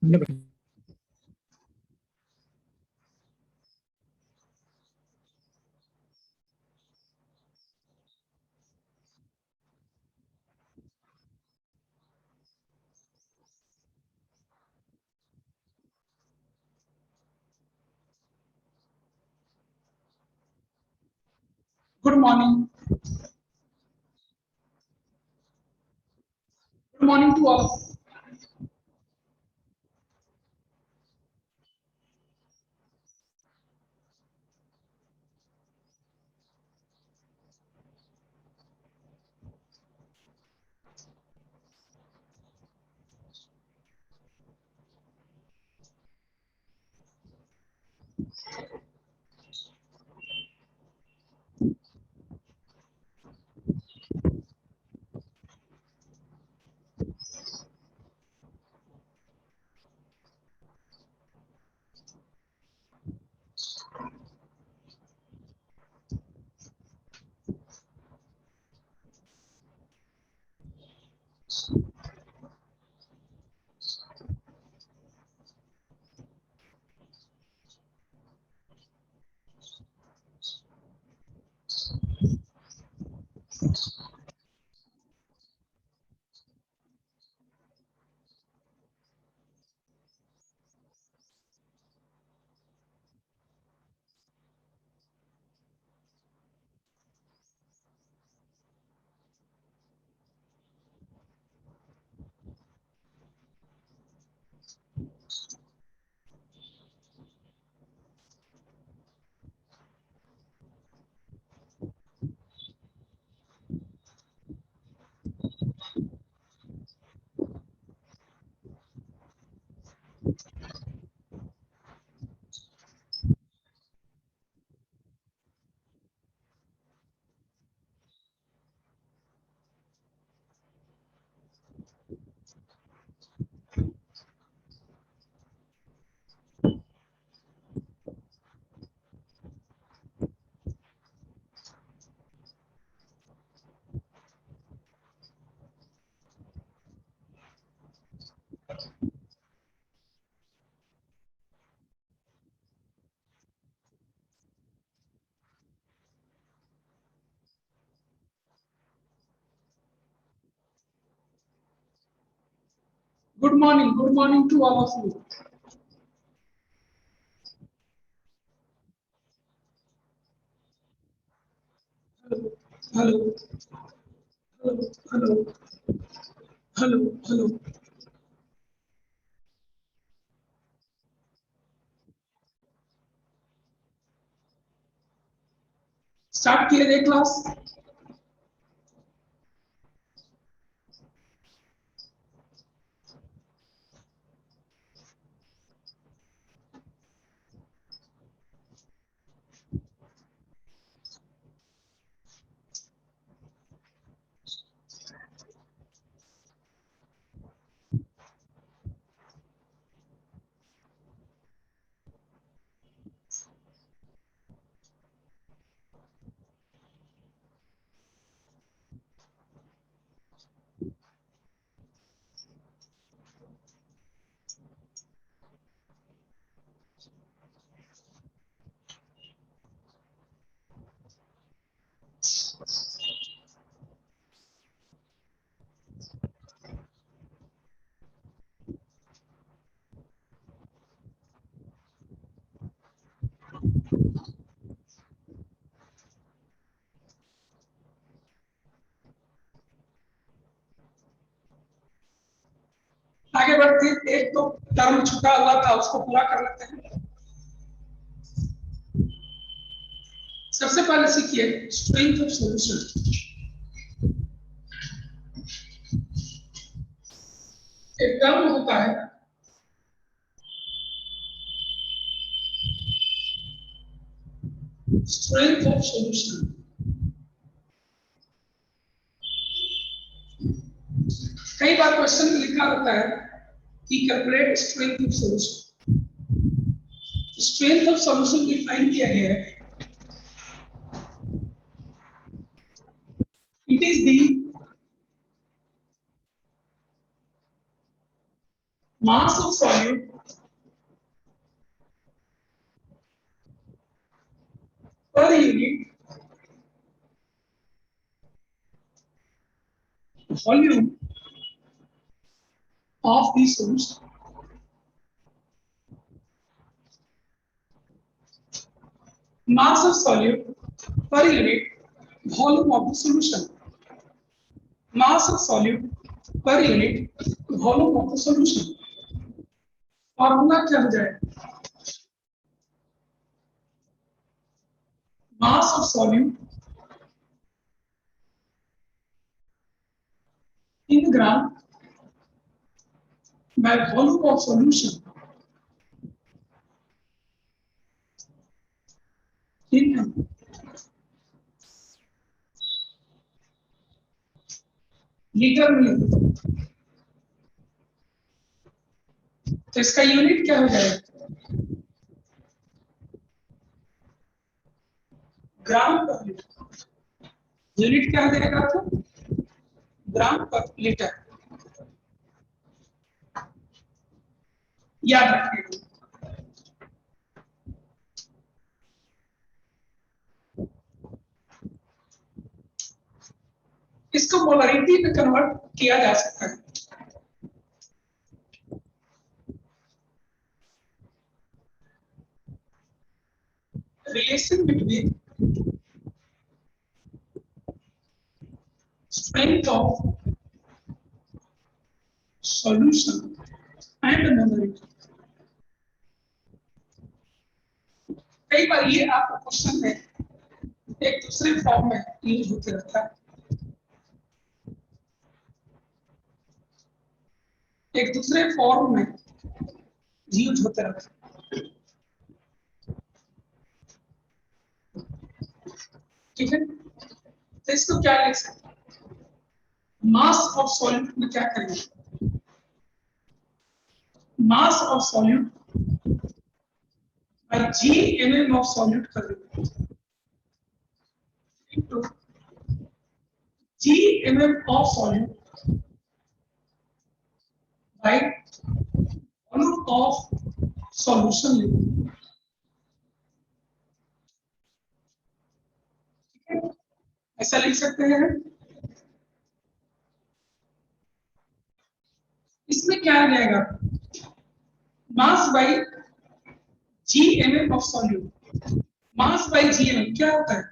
Good morning. Good morning to all. Good morning. Good morning to all of you. Hello. Hello. Hello. Hello. Hello. Start किए थे class. आगे बढ़ते एक तो term छूटा हुआ था उसको पूरा कर लेते हैं. सबसे पहले सीखिए स्ट्रेंथ ऑफ सॉल्यूशन. एक टर्म होता है स्ट्रेंथ ऑफ सॉल्यूशन. कई बार क्वेश्चन में लिखा होता है कि calculate strength of solution. Strength of solution define किया गया है. It is the mass of solute per unit volume of the solution. Mass of solute per unit volume of the solution. Mass of solute per unit volume of the solution. Formula क्या हो जाएगा? Mass of solute in gram by volume of solution in litre में लिख दो। तो इसका unit क्या हो जाएगा? ग्राम पर लीटर। यूनिट क्या देगा आपको? ग्राम पर लीटर। याद रखिएगा। इसको मोलरिटी में कन्वर्ट किया जा सकता है। Relation between strength of solution and molarity। कई बार ये आपको क्वेश्चन में एक दूसरे फॉर्म में यूज होते रहता है, एक दूसरे फॉर्म में यूज होते रहता है। ठीक है, तो इसको क्या लिख सकते हैं? मास ऑफ सॉल्यूट में क्या करेंगे? Mass of solute by g of solute कर देंगे into g of solute by volume of solution लिखेंगे। ठीक है, ऐसा लिख सकते हैं। इसमें क्या आ जाएगा? Mass by G of solute. Mass by G क्या होता है?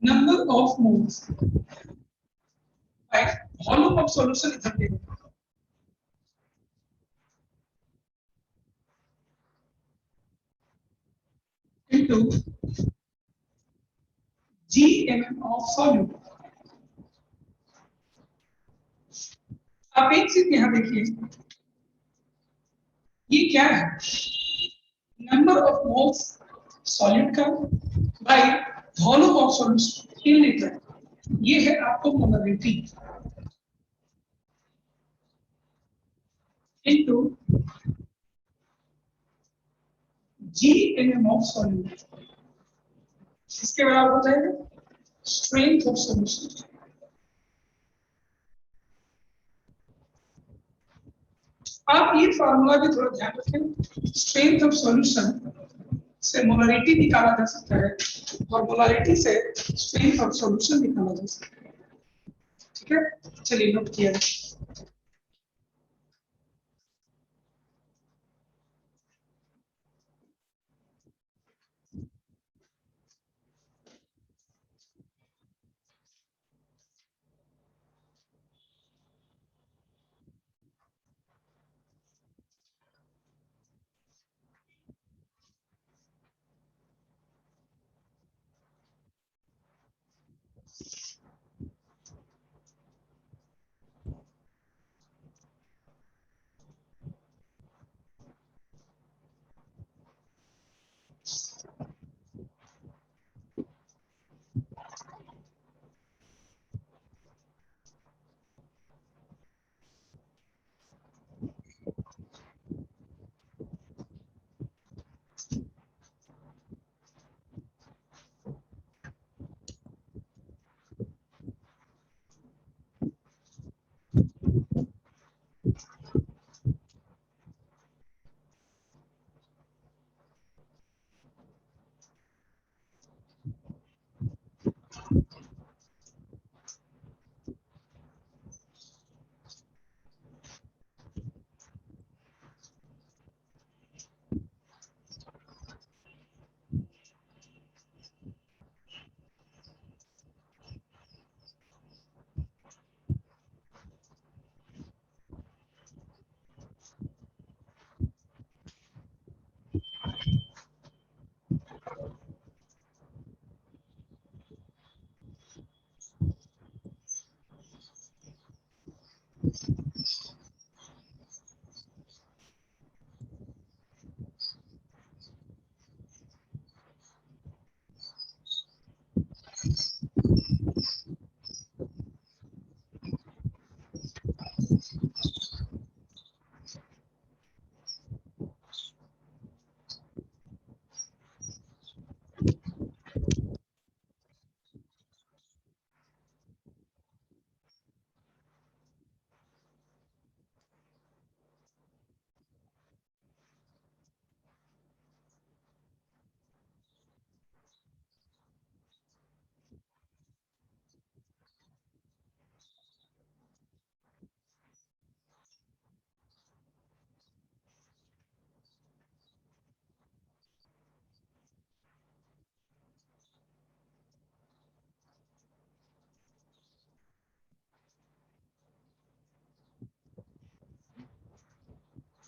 Number of moles by volume of solution इधर पे इनटू जी ऑफ सॉल्यूट। आप एक चीज यहां देखिए, ये क्या है? नंबर ऑफ मोल्स सॉल्यूट का by volume of solution in litre. ये है आपको molarity into g of solute. इसके बराबर हो जाएगा स्ट्रेंथ ऑफ सॉल्यूशन। आप ये फार्मूला भी थोड़ा ध्यान रखें। स्ट्रेंथ ऑफ सॉल्यूशन से मोलरिटी निकाला जा सकता है और मोलरिटी से स्ट्रेंथ ऑफ सॉल्यूशन निकाला जा सकता है। ठीक है, चलिए नोट किया जाए।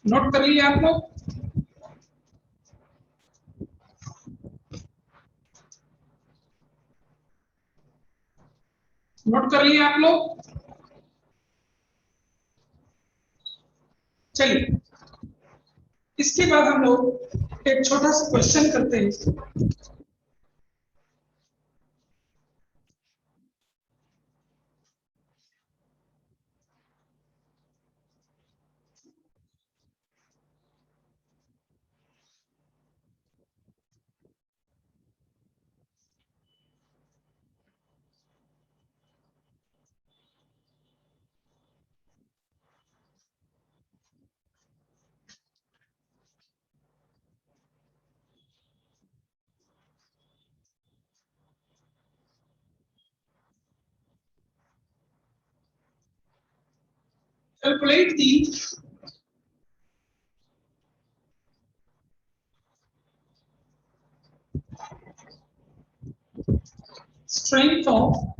नोट कर लिए आप लोग? नोट कर लिए आप लोग? चलिए, इसके बाद हम लोग एक छोटा सा क्वेश्चन करते हैं। Calculate the strength of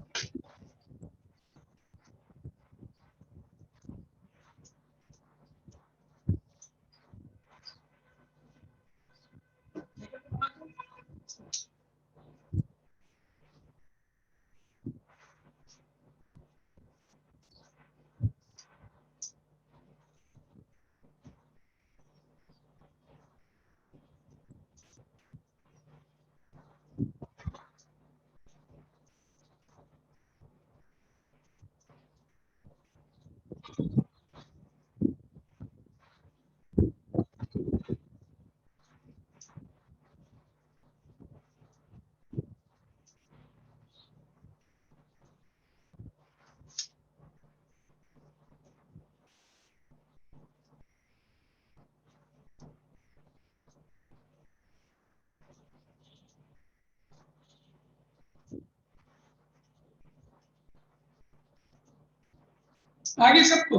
आगे सबको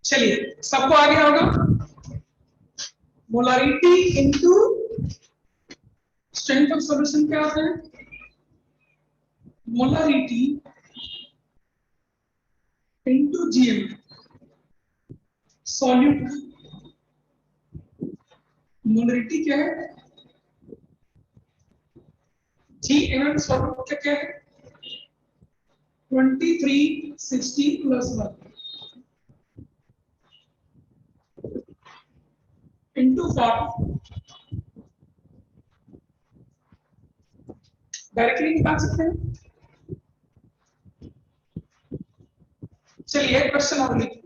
चलिए, सबको आ गया होगा? Molarity into strength of solution क्या होता है? Molarity into GM solute. Molarity क्या है? जीएम सॉल्यूट क्या है? 2360 प्लस 1 इंटू 40। डायरेक्टली निकाल सकते हैं। चलिए, एक क्वेश्चन और लिखिए।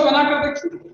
इसको बनाकर देखिए।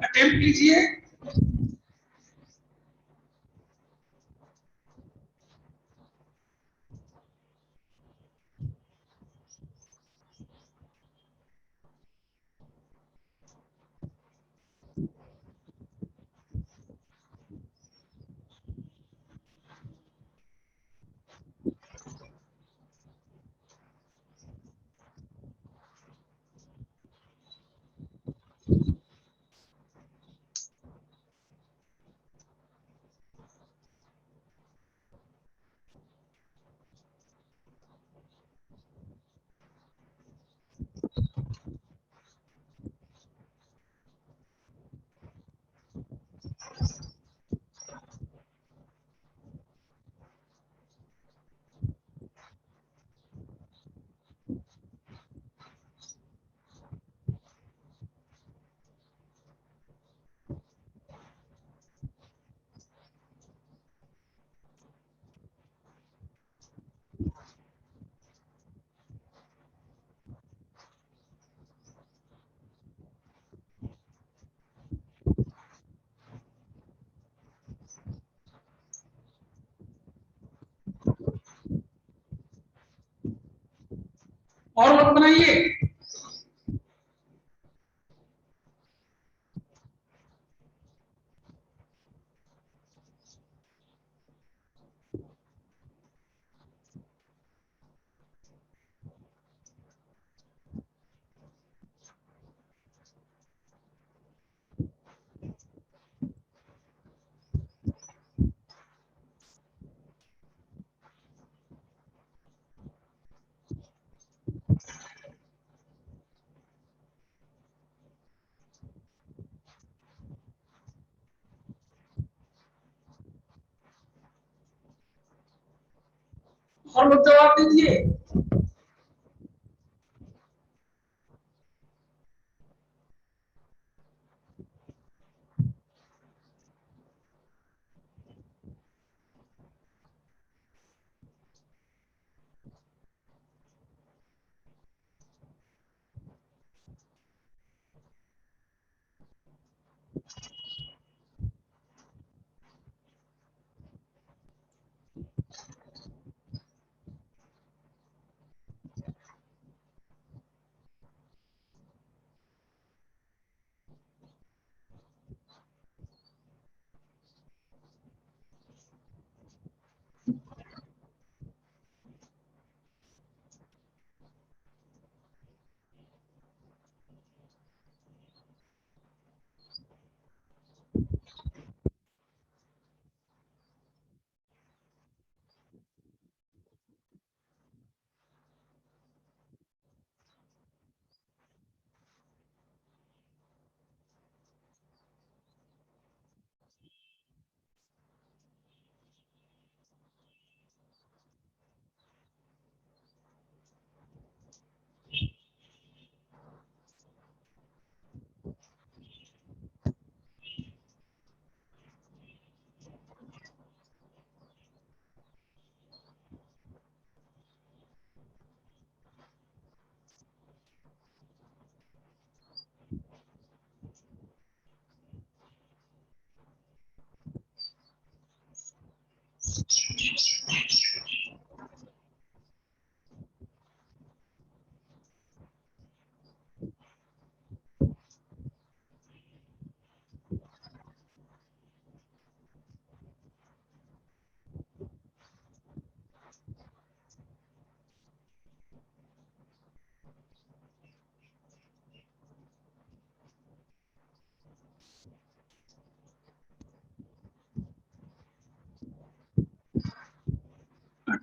अटेम्प्ट कीजिए। और मत बनाइए। और लोग जवाब दीजिए।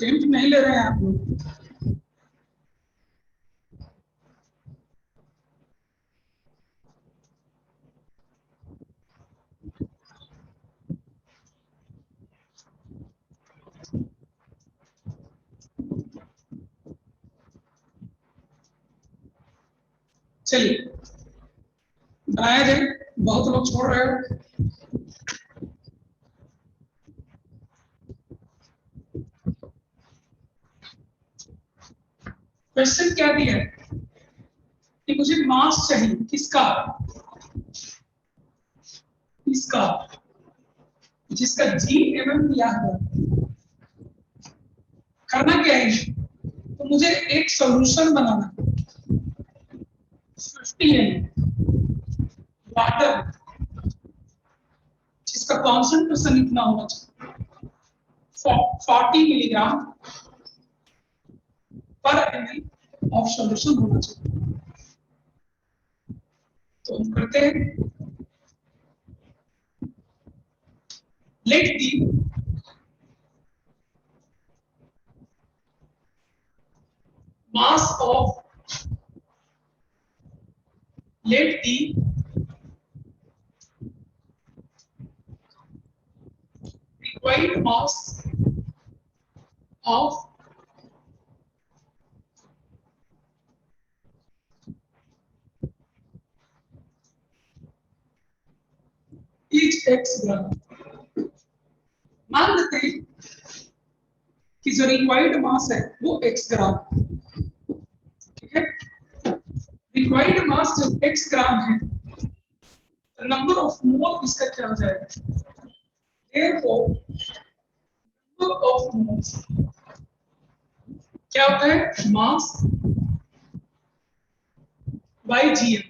अटेम्प्ट नहीं ले रहे हैं आप लोग। चलिए बनाया जाए, बहुत लोग छोड़ रहे हो। क्वेश्चन क्या दिया है कि मुझे मास चाहिए, किसका, इसका, जिसका GMM दिया हुआ। करना क्या है, तो मुझे एक सॉल्यूशन बनाना, 50 ml वाटर, जिसका कॉन्सेंट्रेशन इतना होना चाहिए 40 मिलीग्राम पर ml ऑफ सॉल्यूशन होना चाहिए। तो हम करते हैं, let the mass of, let the required mass of each x ग्राम। मान लेते हैं कि जो रिक्वायर्ड मास है वो x ग्राम, ठीक है। रिक्वायर्ड मास जब x ग्राम है, नंबर ऑफ मोल इसका क्या हो जाएगा, therefore नंबर ऑफ मोल्स क्या होता है, मास बाय GM।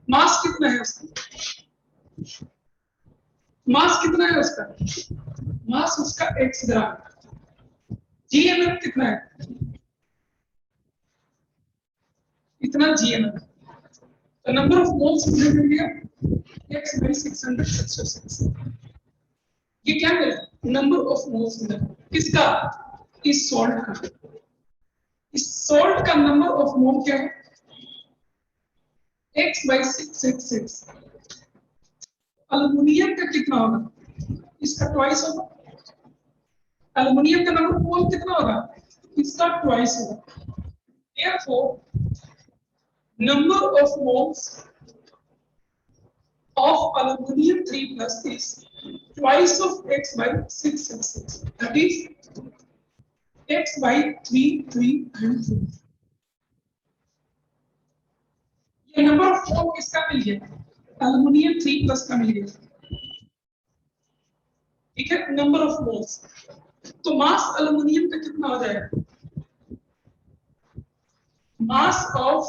मास कितना है उसका, मास कितना है उसका, मास उसका x ग्राम, GMM कितना है, इतना GMM। तो नंबर ऑफ मोल्स कितने मिल गया, x by 666। ये क्या मिला, नंबर ऑफ मोल्स मिला, किसका, इस सॉल्ट का। इस सॉल्ट का नंबर ऑफ मोल क्या है, x by 666। अल्युमिनियम का कितना होगा, इसका ट्वाइस होगा। अल्युमिनियम का नंबर ऑफ मोल कितना होगा, इसका ट्वाइस होगा। therefore number of moles of aluminum 3 plus is twice of x by 666, that is x by 3 3 and 4। ये नंबर ऑफ मोल किसका मिल गया, एल्युमिनियम 3 प्लस का मिल गया, ठीक है, नंबर ऑफ मोल्स। तो मास एल्युमिनियम का कितना हो जाएगा, मास ऑफ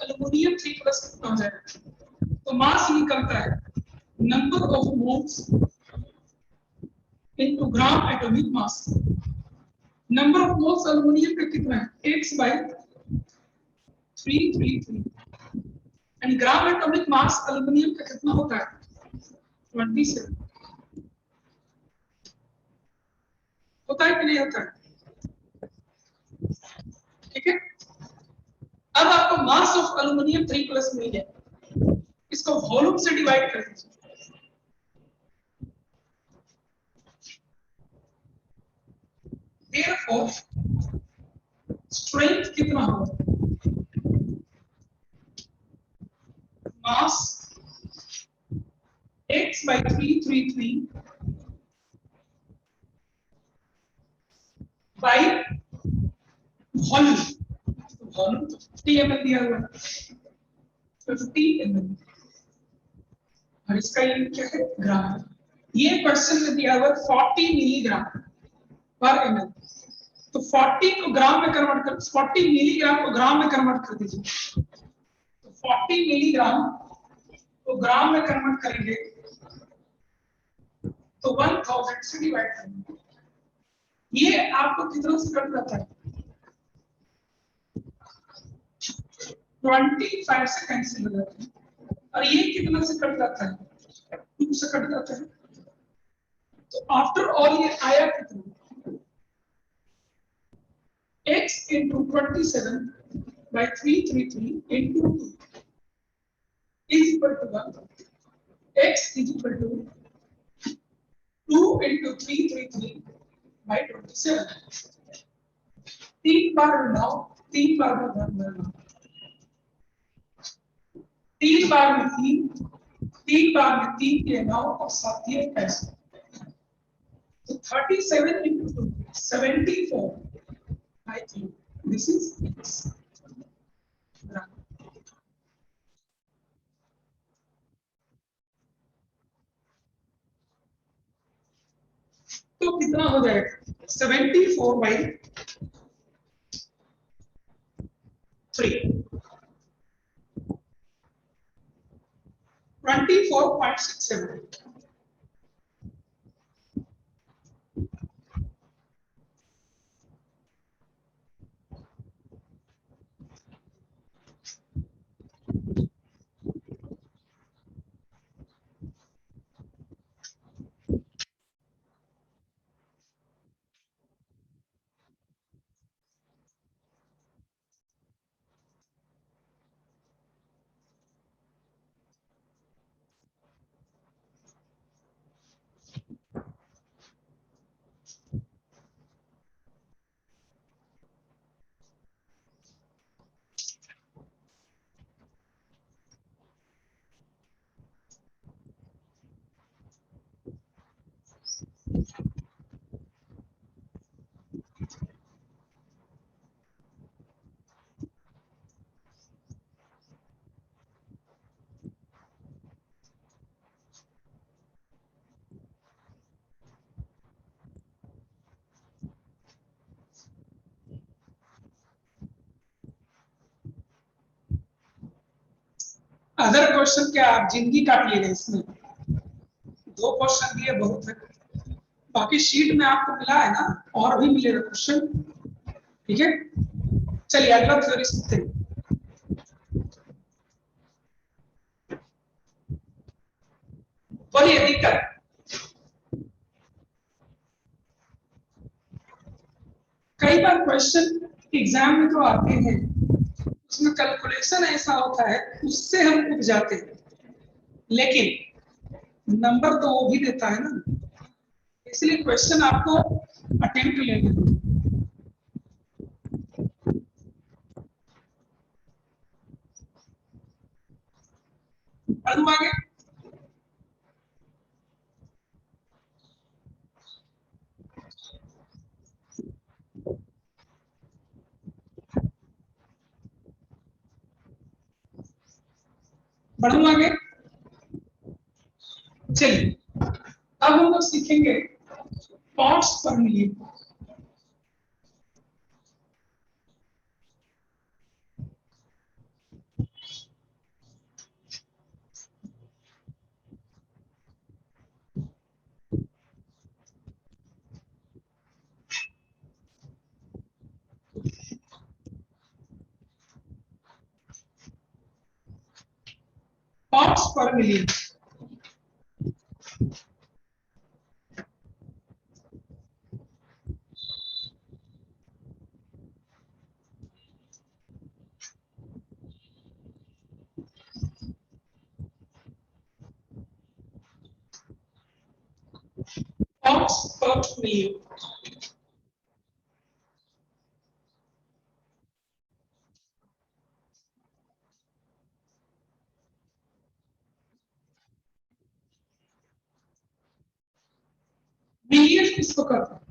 एल्युमिनियम 3 प्लस कितना हो जाएगा, तो मास निकलता है number of moles into gram atomic mass. Number of moles aluminium का कितना है, x by 333 and gram atomic mass aluminium का कितना होता है, 27। होता है कि नहीं होता है, ठीक है। अब आपको मास ऑफ एल्युमिनियम 3 प्लस मिल गया, इसको वॉल्यूम से डिवाइड कर दीजिए। therefore स्ट्रेंथ कितना होगा, मास x by 333 by volume. Volume 50 ml दिया हुआ है, 50 ml, और इसका यूनिट क्या है, ग्राम। ये क्वेश्चन में दिया हुआ 40 मिलीग्राम पर ml, तो 40 को ग्राम में कन्वर्ट कर, 40 मिलीग्राम को ग्राम में कन्वर्ट कर दीजिए। तो 40 मिलीग्राम को ग्राम में कन्वर्ट करेंगे तो 1000 से डिवाइड करेंगे। ये आपको कितना से कट जाता है, 25 से कैंसिल हो जाता है, और ये कितना से कट जाता है, 2 से कट जाता है। तो आफ्टर ऑल ये आया कितना, x into 27 by 333 into 2 is equal to 1. X is equal to 2 into 333 by 27. तीन बार बनाओ, तीन बार में बनाओ, तीन बार में तीन, तीन बार में तीन के 9 और 7 ये 65। तो 37 into 2 74 by 3, this is x. तो कितना हो जाएगा, 74 by 3, 24.67. अदर क्वेश्चन क्या आप जिंदगी काटिएगा, इसमें 2 क्वेश्चन दिए बहुत है, बाकी शीट में आपको मिला है ना, और भी मिलेगा क्वेश्चन, ठीक है। चलिए अगला थ्योरी सीखते हैं। बोलिए दिक्कत, कई बार क्वेश्चन एग्जाम में तो आते हैं, उसमें कैलकुलेशन ऐसा होता है उससे हम उब जाते हैं, लेकिन नंबर तो वो भी देता है ना, इसलिए क्वेश्चन आपको अटेम्प्ट लेने दो। आगे बढ़ू आगे, चलिए अब हम लोग सीखेंगे पार्ट्स पर मिलियन। पार्ट्स पर मिलियन, पार्ट्स पर मिलियन। मिलियन किसको करते हैं,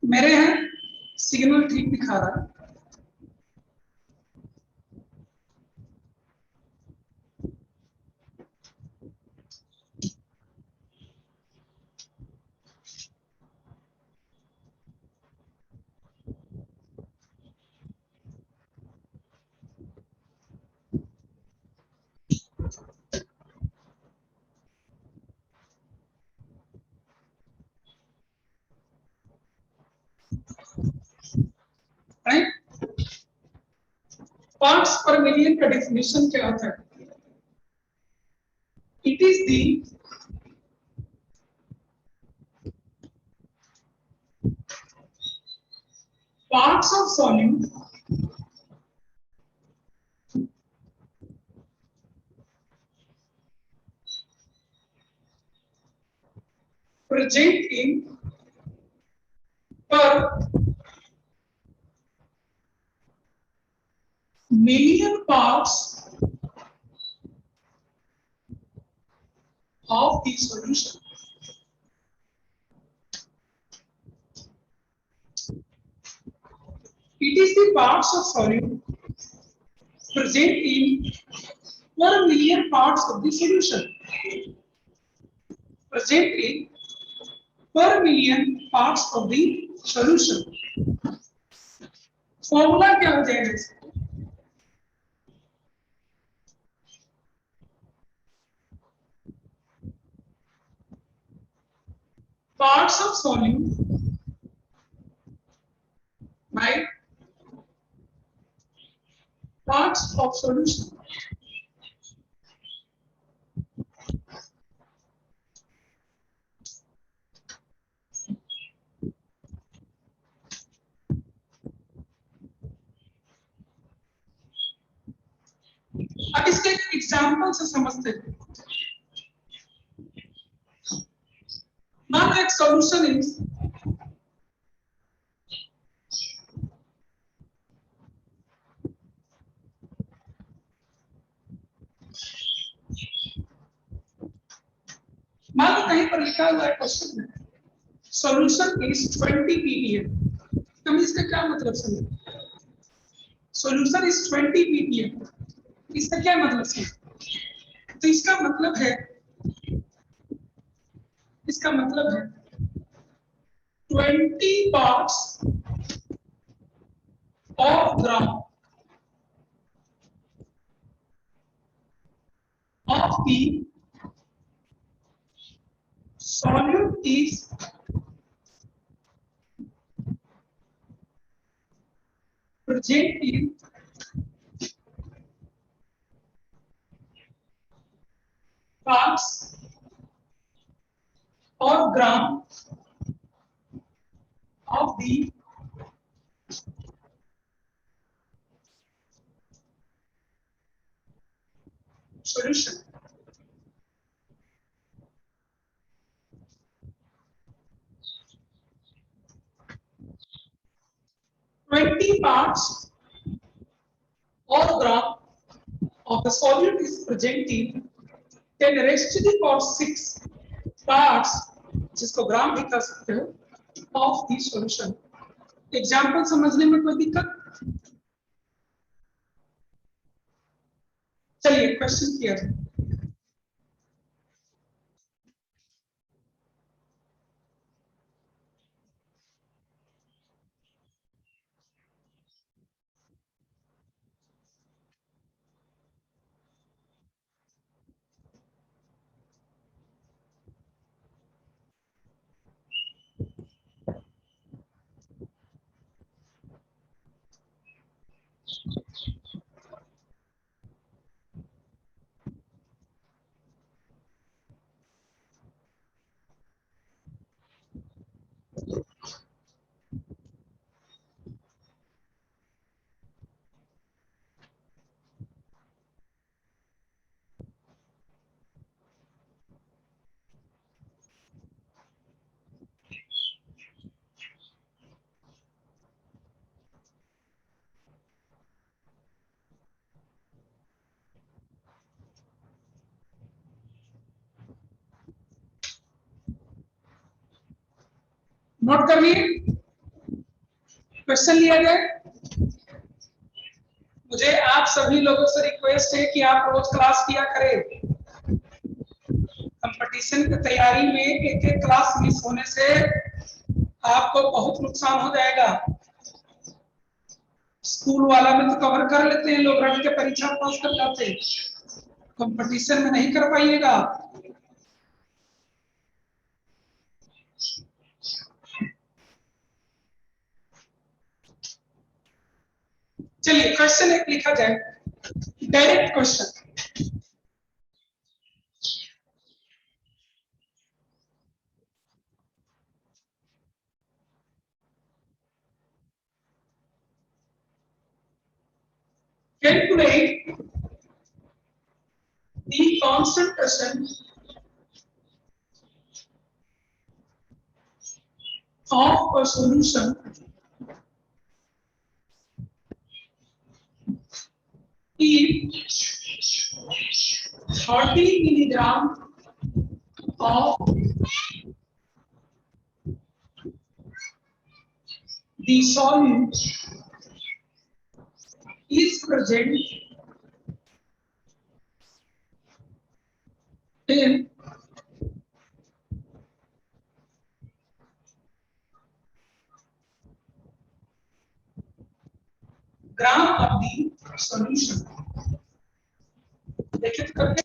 मेरे यहाँ सिग्नल ठीक दिखा रहा है, पार्ट्स पर मिलियन का डेफिनेशन क्या होता है? It is the parts of solute present in per million parts of the solution. It is the parts of solute present in per million parts of the solution. Present in per million parts of the solution. Formula क्या हो जाएगा इसका? Parts of solute by parts of solution. अब इसके example से समझते हैं। मान लो एक सॉल्यूशन इज मान लो कहीं पर लिखा हुआ है क्वेश्चन में सॉल्यूशन इज 20 ppm। हम इसका क्या मतलब समझे? सॉल्यूशन इज 20 ppm, इसका क्या मतलब समझे? तो इसका मतलब है 20 parts of gram of the solute is present in parts or gram of the solution. Twenty parts or gram of the solute is present in 10 raised to the power 6 parts, जिसको ग्राम भी कर सकते हो, of the solution. एग्जाम्पल समझने में कोई दिक्कत? चलिए क्वेश्चन किया जाए। नोट कर लिए? क्वेश्चन लिया जाए। मुझे आप सभी लोगों से रिक्वेस्ट है कि आप रोज क्लास किया करें। कंपटीशन की तैयारी में एक एक क्लास मिस होने से आपको बहुत नुकसान हो जाएगा। स्कूल वाला में तो कवर कर लेते हैं लोग, रट के परीक्षा पास कर जाते हैं, कंपटीशन में नहीं कर पाइएगा। चलिए क्वेश्चन एक लिखा जाए, direct question. Calculate the concentration of a solution if 30 milligram of the solute is present in gram of the solution। देखिए तो करके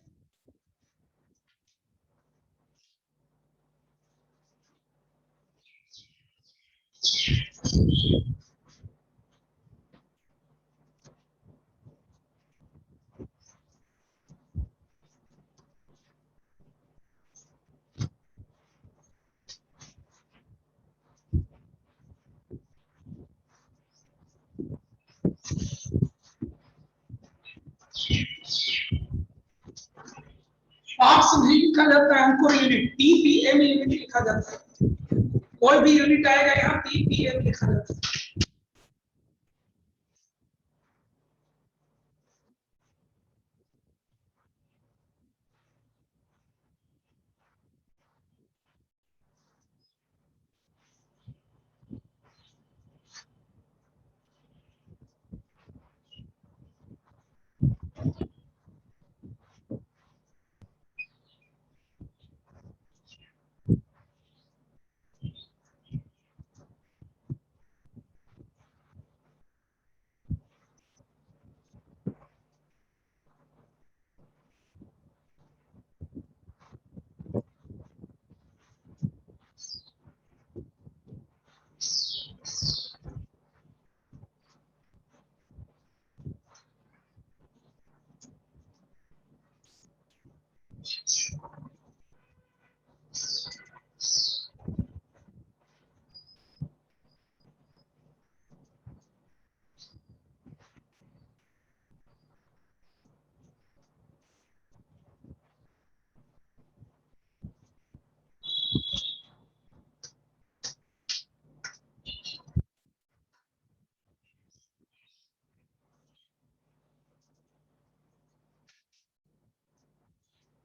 पार्ट्स नहीं लिखा जाता है, हमको यूनिट टीपीएम यूनिट लिखा जाता है। कोई भी यूनिट आएगा यहाँ टीपीएम लिखा जाता है।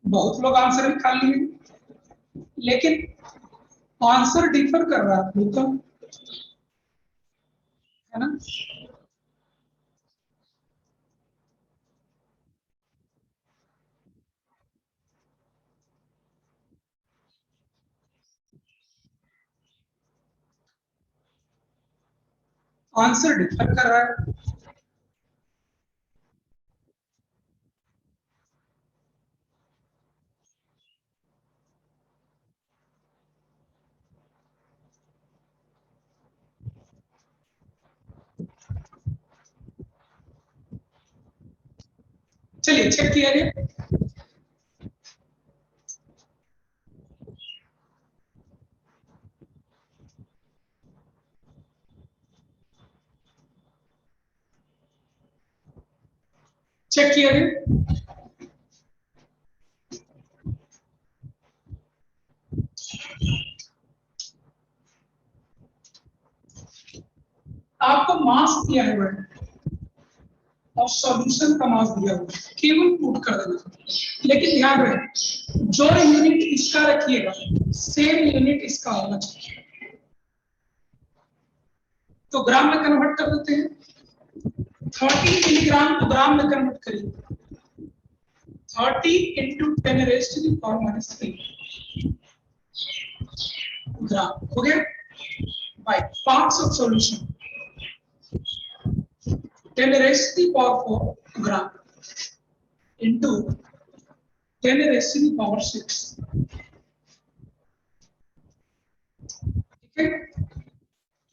बहुत लोग आंसर निकाल लिए, लेकिन आंसर डिफर कर रहा है बिल्कुल, है ना। आंसर डिफर कर रहा है। चलिए चेक किया जाए। चेक किया जाए। आपको मास दिया है बड़े और सॉल्यूशन का मास दिया हुआ है, केवल पुट कर देना। लेकिन ध्यान रहे जो यूनिट इसका रखिएगा सेम यूनिट इसका होना चाहिए। तो ग्राम में कन्वर्ट कर देते हैं। 30 मिलीग्राम को ग्राम में कन्वर्ट करिए। 30 into 10 raise to the power -3 gram हो गया। By parts of solution 10 raised to the power 4 gram into 10 raised to the power 6। ठीक है,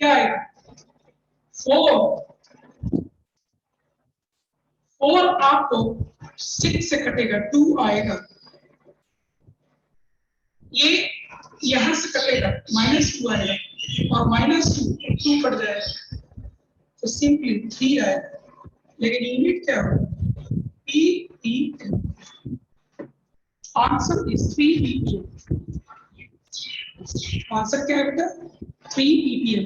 क्या है 4 और आपको 6 से कटेगा 2 आएगा, ये यहां से कटेगा -2 आएगा और -2 कट जाएगा तो सिंपली 3 आएगा, लेकिन यूनिट क्या होगा PPM। Answer is 3 ppm। Answer क्या है बेटा 3 ppm।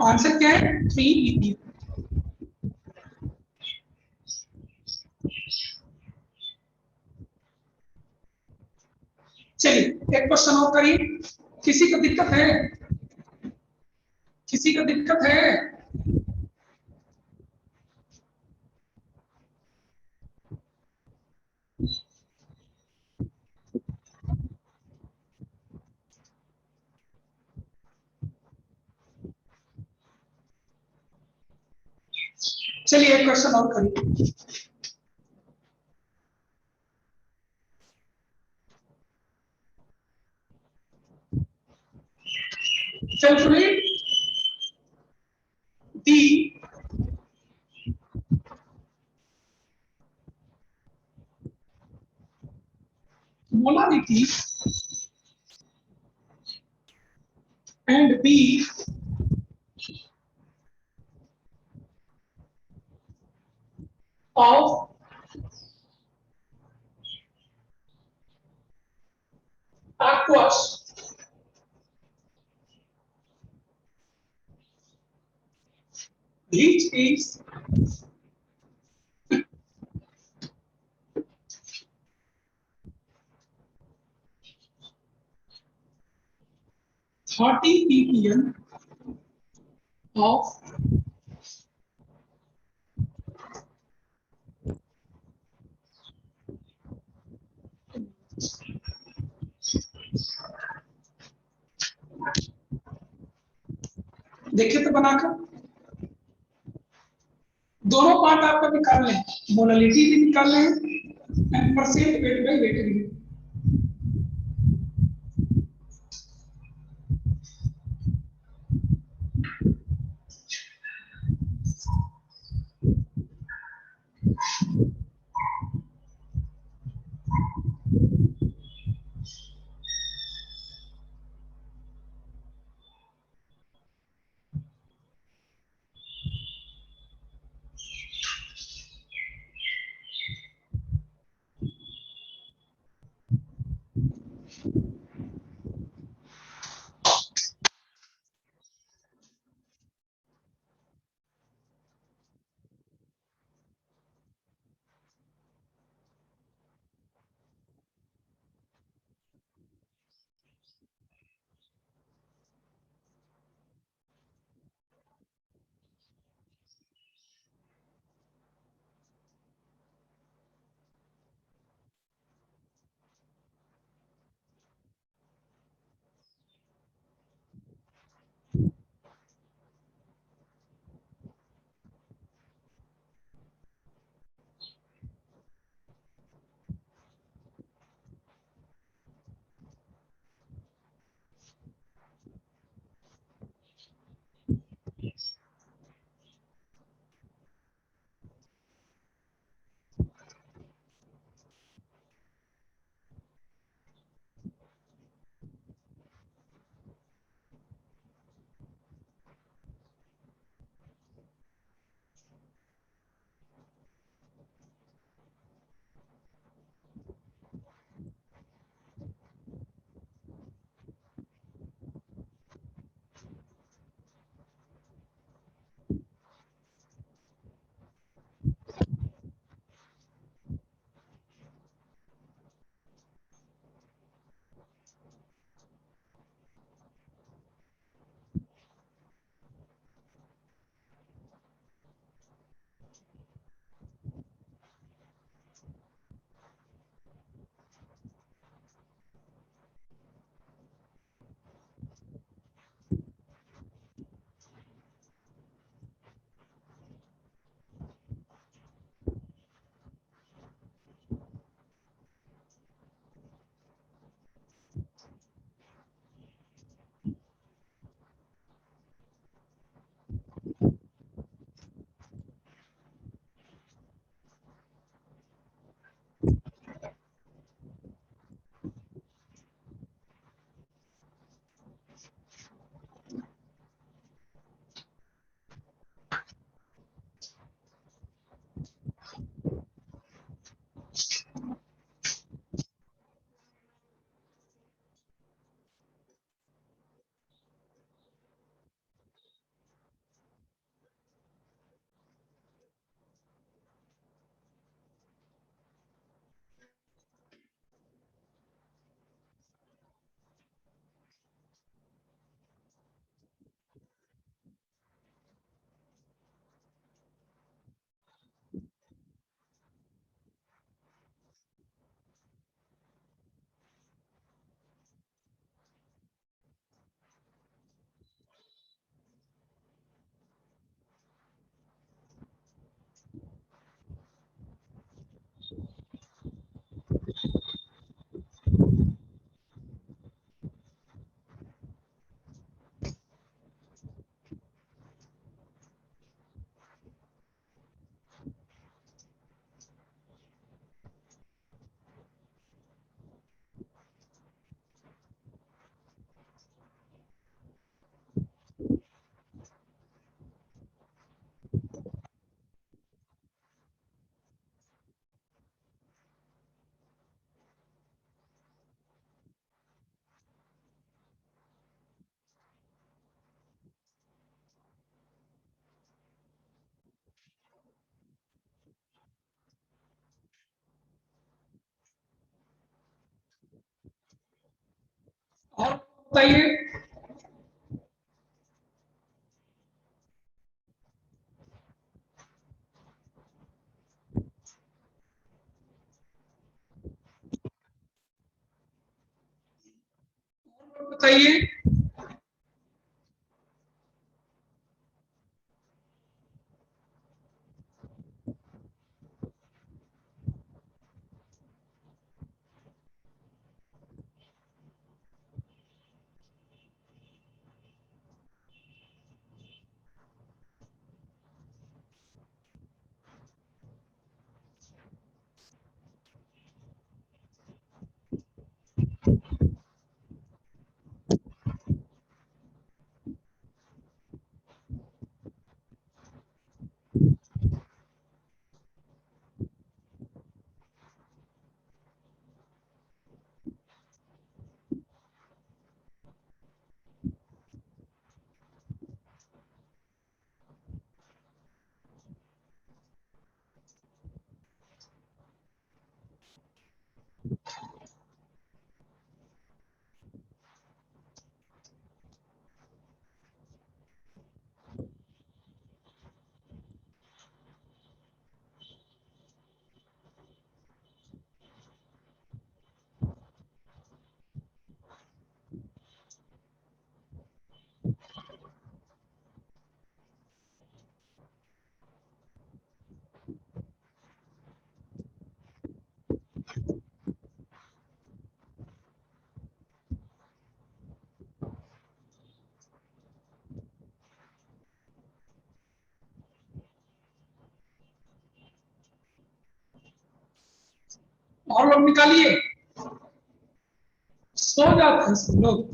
आंसर क्या है 3 ppm। चलिए एक क्वेश्चन और करिए। किसी को दिक्कत है, किसी को दिक्कत है? चलिए एक क्वेश्चन और करिए। Calculate the molarity and B of aqueous which is 30 ppm of देखिए तो बनाकर दोनों पार्ट आपका निकाल लें, मोलालिटी भी निकाल लें and percent weight by wait भी। बताइए। बताइए। और लोग निकालिए। सो जाते हैं सब लोग।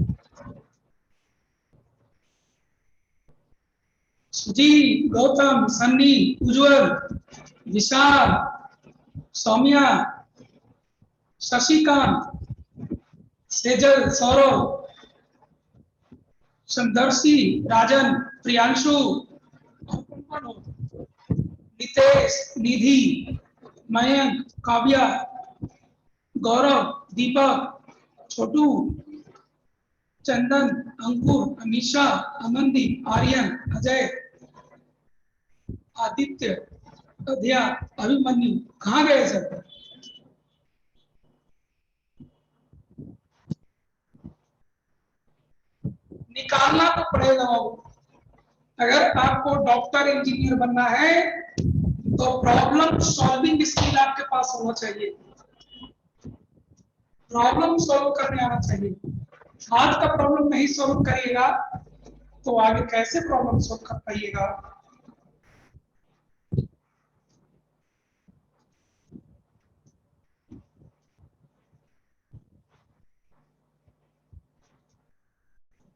सुधीर, गौतम, सन्नी, उज्जवल, विशाल, सौम्या, शशिकांत, सेजल, सौरभ, संदर्शी, राजन, प्रियांशु, नितेश, निधि, मयंक, काव्या, गौरव, दीपक, छोटू, चंदन, अंकुर, अमीषा, अमनदीप, आर्यन, अजय, आदित्य, अध्या, अभिमन्यु, कहाँ गए सब? निकालना तो पड़ेगा बाबू। अगर आपको डॉक्टर इंजीनियर बनना है तो प्रॉब्लम सॉल्विंग स्किल आपके पास होना चाहिए। प्रॉब्लम सॉल्व करने आना चाहिए। आज का प्रॉब्लम नहीं सॉल्व करिएगा तो आगे कैसे प्रॉब्लम सॉल्व कर पाइएगा?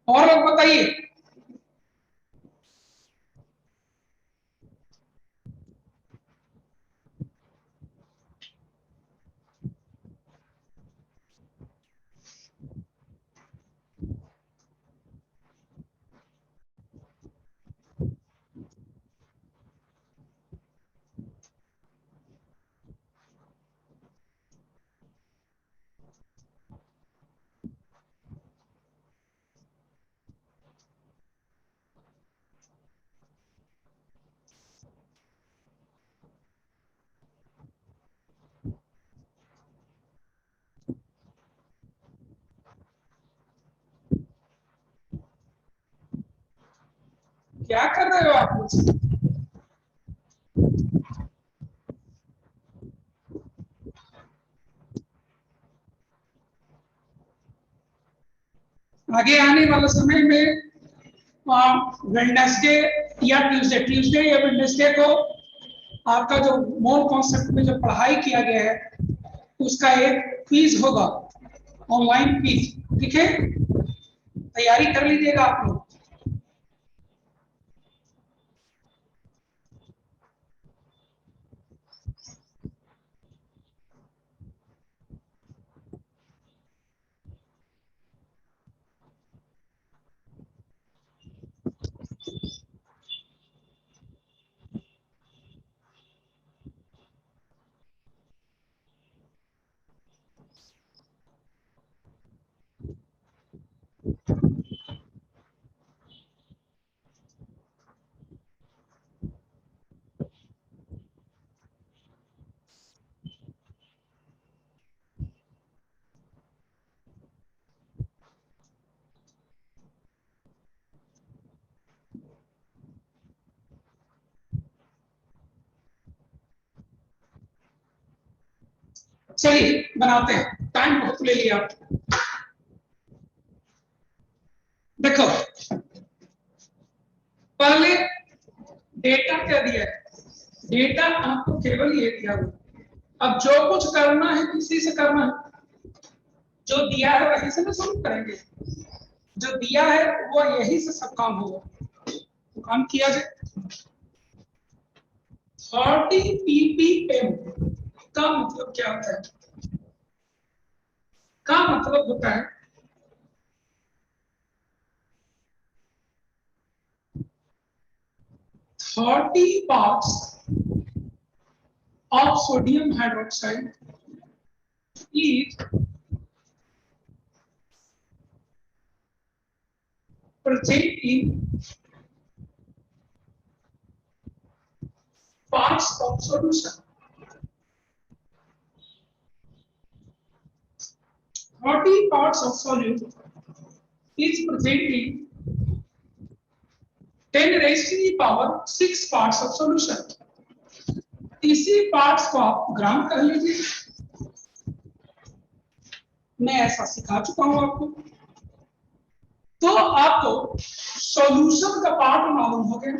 और लोग बताइए। क्या कर रहे हो आप लोग? आगे आने वाले समय में वेडनेसडे या ट्यूसडे, ट्यूसडे या वेडनेसडे को आपका जो मोर कॉन्सेप्ट में जो पढ़ाई किया गया है उसका एक क्विज होगा, ऑनलाइन क्विज। ठीक है, तैयारी कर लीजिएगा आप लोग। चलिए बनाते हैं, टाइम बहुत ले लिया। देखो पहले डेटा क्या दिया है, डेटा आपको केवल ये दिया हुआ। अब जो कुछ करना है किसी से करना है, जो दिया है वही से ना शुरू करेंगे, जो दिया है वो यही से सब काम होगा। तो काम किया जाए। 30 ppm का मतलब क्या होता है, का मतलब होता है 30 parts of sodium hydroxide is present in parts of solution. 30 parts of solute is present in 10 raised to the power 6 parts of solution. इसी पार्ट्स को आप ग्राम कर लीजिए। मैं ऐसा सिखा चुका हूं आपको। तो आपको सॉल्यूशन का पार्ट मालूम हो गया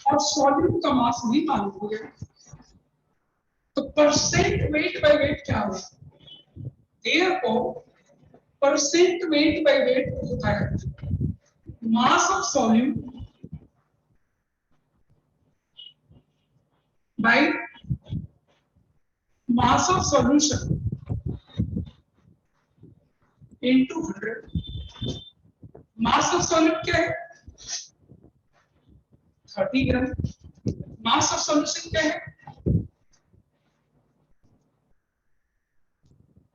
और सॉल्यूट का मास भी मालूम हो गया। तो परसेंट वेट बाय वेट क्या होगा, therefore percent weight by weight होता है mass of solute by mass of solution into 100। mass of solute क्या है 30 ग्राम, mass of solution क्या है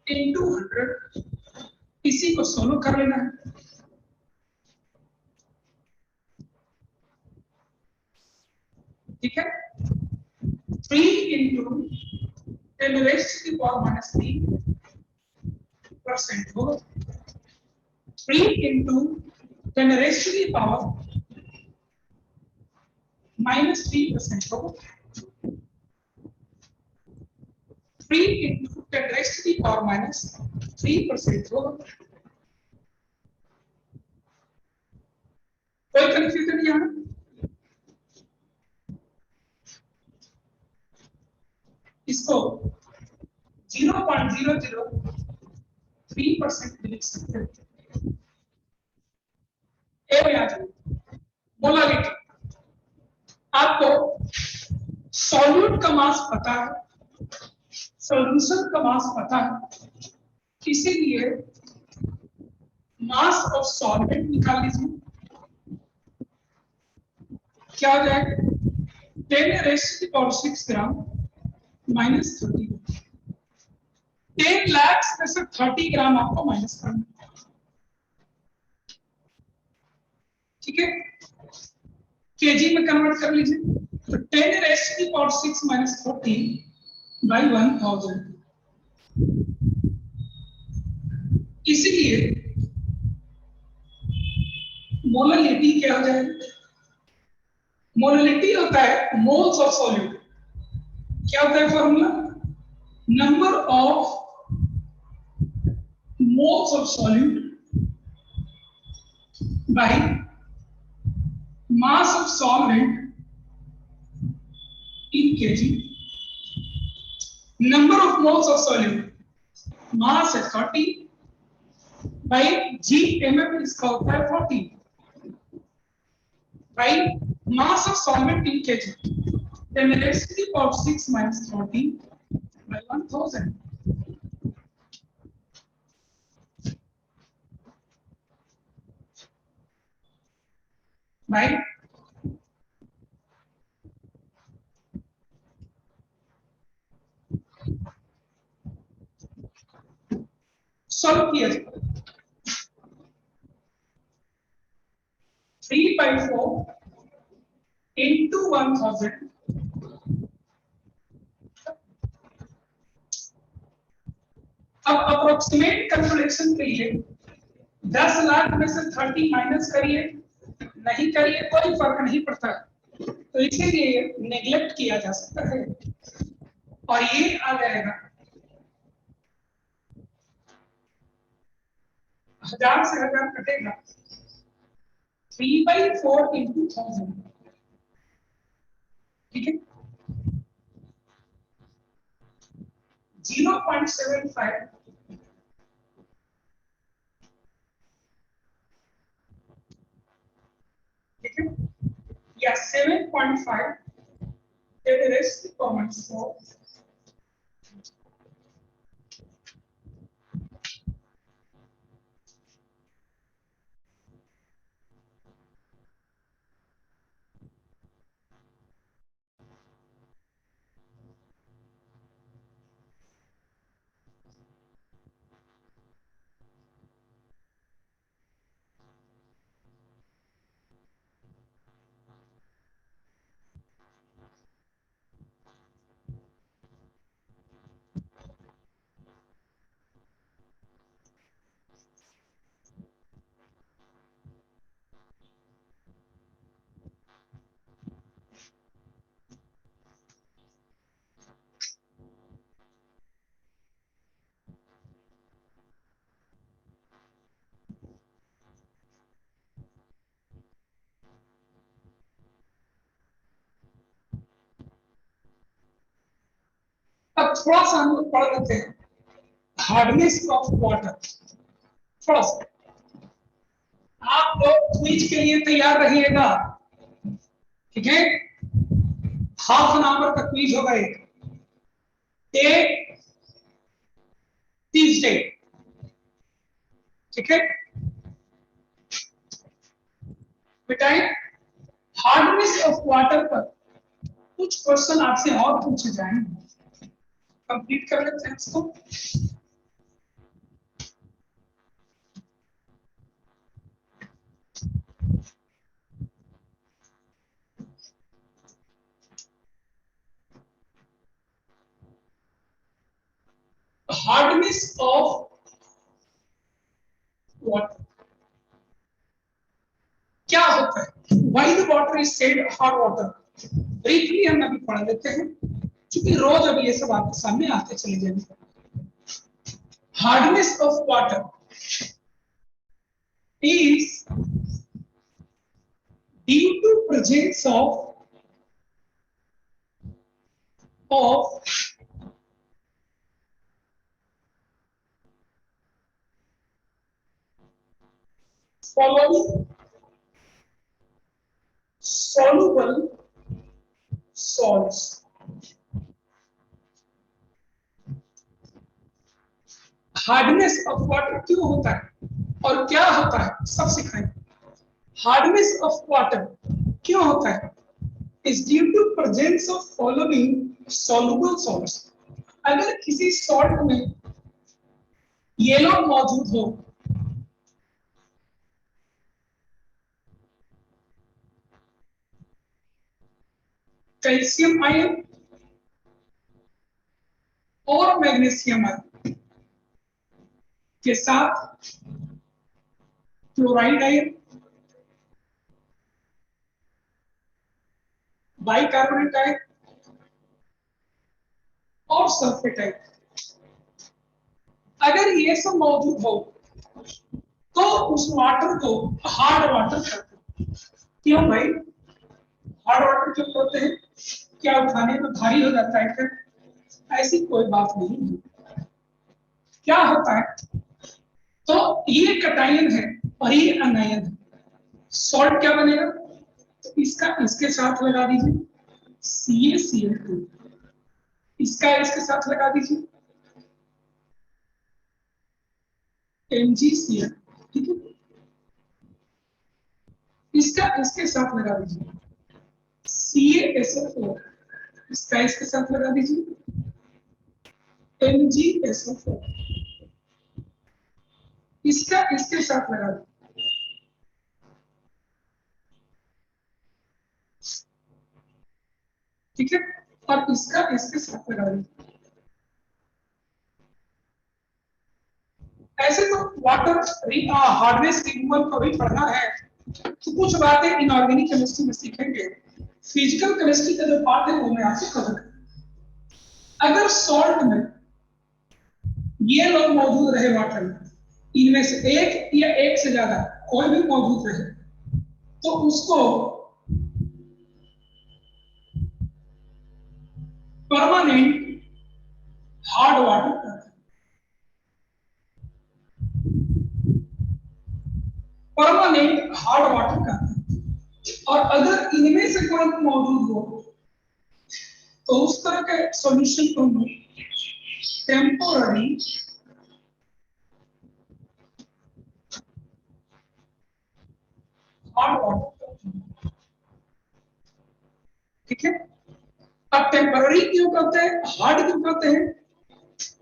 into 100। इसी को सोल्व कर लेना है। ठीक है, 3 into 10 raised to the power minus 3% होगा। 3 into 10 raised to the power minus 3% होगा। 3 into 10 raised to the power minus 3% होगा। कोई कंफ्यूजन यहाँ? इसको 0.003% लिख सकते हैं। मोलारिटी, आपको सॉल्यूट का मास पता है, सॉल्यूशन का मास पता है, इसीलिए मास ऑफ सॉल्वेंट निकाल लीजिए। क्या हो जाएगा 10 raised to the power 6 gram minus 30। 10 lakh में से 30 ग्राम आपको माइनस करना। ठीक है, केजी में कन्वर्ट कर लीजिए। तो 10 raised to the power 6 minus 30 by 1000। इसलिए मोलालिटी क्या हो जाएगा, मोलालिटी होता है मोल्स ऑफ सॉल्यूट। क्या होता है formula, number of moles of solute by mass of solvent in KG. Number of moles of solute, mass है 30 बाय GMM इसका होता है 40 by mass of solvent in kg, then raised to the power 6 minus 30 by 1000। by solve किया जाए 3 by 4 into 1000। अब approximate calculation के लिए 10 लाख में से 30 माइनस करिए, नहीं करिए कोई फर्क नहीं पड़ता, तो इसीलिए नेग्लेक्ट किया जा सकता है और ये आ जाएगा 1000 से 1000 कटेगा, 3/4 इंटू 1000, ठीक है। 0.75, ठीक है, या 7.5 10⁻⁴ अब थोड़ा सा हम लोग पढ़ लेते हैं हार्डनेस ऑफ वाटर। थोड़ा सा आप लोग क्विज के लिए तैयार रहिएगा, ठीक है। हाफ एन आवर का क्विज होगा एक ट्यूजडे, ठीक है। बेटा हार्डनेस ऑफ वाटर पर कुछ क्वेश्चन आपसे और पूछे जाएंगे, कंप्लीट कर लेते हैं इसको। हार्डनेस ऑफ वाटर क्या होता है, why the water is said hard water, briefly हम अभी पढ़ लेते हैं, क्योंकि रोज अभी ये सब आपके सामने आते चले जाएंगे। Hardness of water is due to presence of following soluble salts। Hardness of water क्यों होता है और क्या होता है सब सिखाएंगे। हार्डनेस ऑफ वाटर क्यों होता है, is due to presence of following soluble salts। अगर किसी सॉल्ट में येलो मौजूद हो, कैल्शियम आयन और मैग्नीशियम आयन के साथ क्लोराइड आयन, बाइकार्बोनेट आयन और सल्फेट आयन, अगर ये सब मौजूद हो तो उस वाटर को हार्ड वाटर कहते हैं। क्यों भाई हार्ड वाटर क्यों कहते हैं, क्या उठाने में भारी हो जाता है क्या, ऐसी कोई बात नहीं है। क्या होता है, तो ये कटायन है और ये अनायन है, सॉल्ट क्या बनेगा, तो इसका इसके साथ लगा दीजिए CaCl2, इसका इसके साथ लगा दीजिए MgCl, ठीक है। इसका इसके साथ लगा दीजिए CaSO4, इसका इसके साथ लगा दीजिए MgSO4, इसका इसके साथ लगा दीजिए, ठीक है, और इसका इसके साथ लगा दीजिए। ऐसे तो वाटर हार्डनेस रिमूवल को भी पढ़ना है, तो कुछ बातें इनऑर्गेनिक केमिस्ट्री में सीखेंगे, फिजिकल केमिस्ट्री का जो पार्ट है वो मैं आपसे कवर करूंगा। अगर सॉल्ट में ये लोग मौजूद रहे वाटर में, इनमें से एक या एक से ज्यादा कोई भी मौजूद रहे तो उसको परमानेंट हार्ड वाटर कहते हैं। परमानेंट हार्ड वाटर कहते हैं। और अगर इनमें से कोई मौजूद हो तो उस तरह के सॉल्यूशन को हम टेम्पोररी हार्ड वाटर कहते हैं। ठीक है, अब टेम्पररी क्यों कहते हैं, हार्ड क्यों कहते हैं,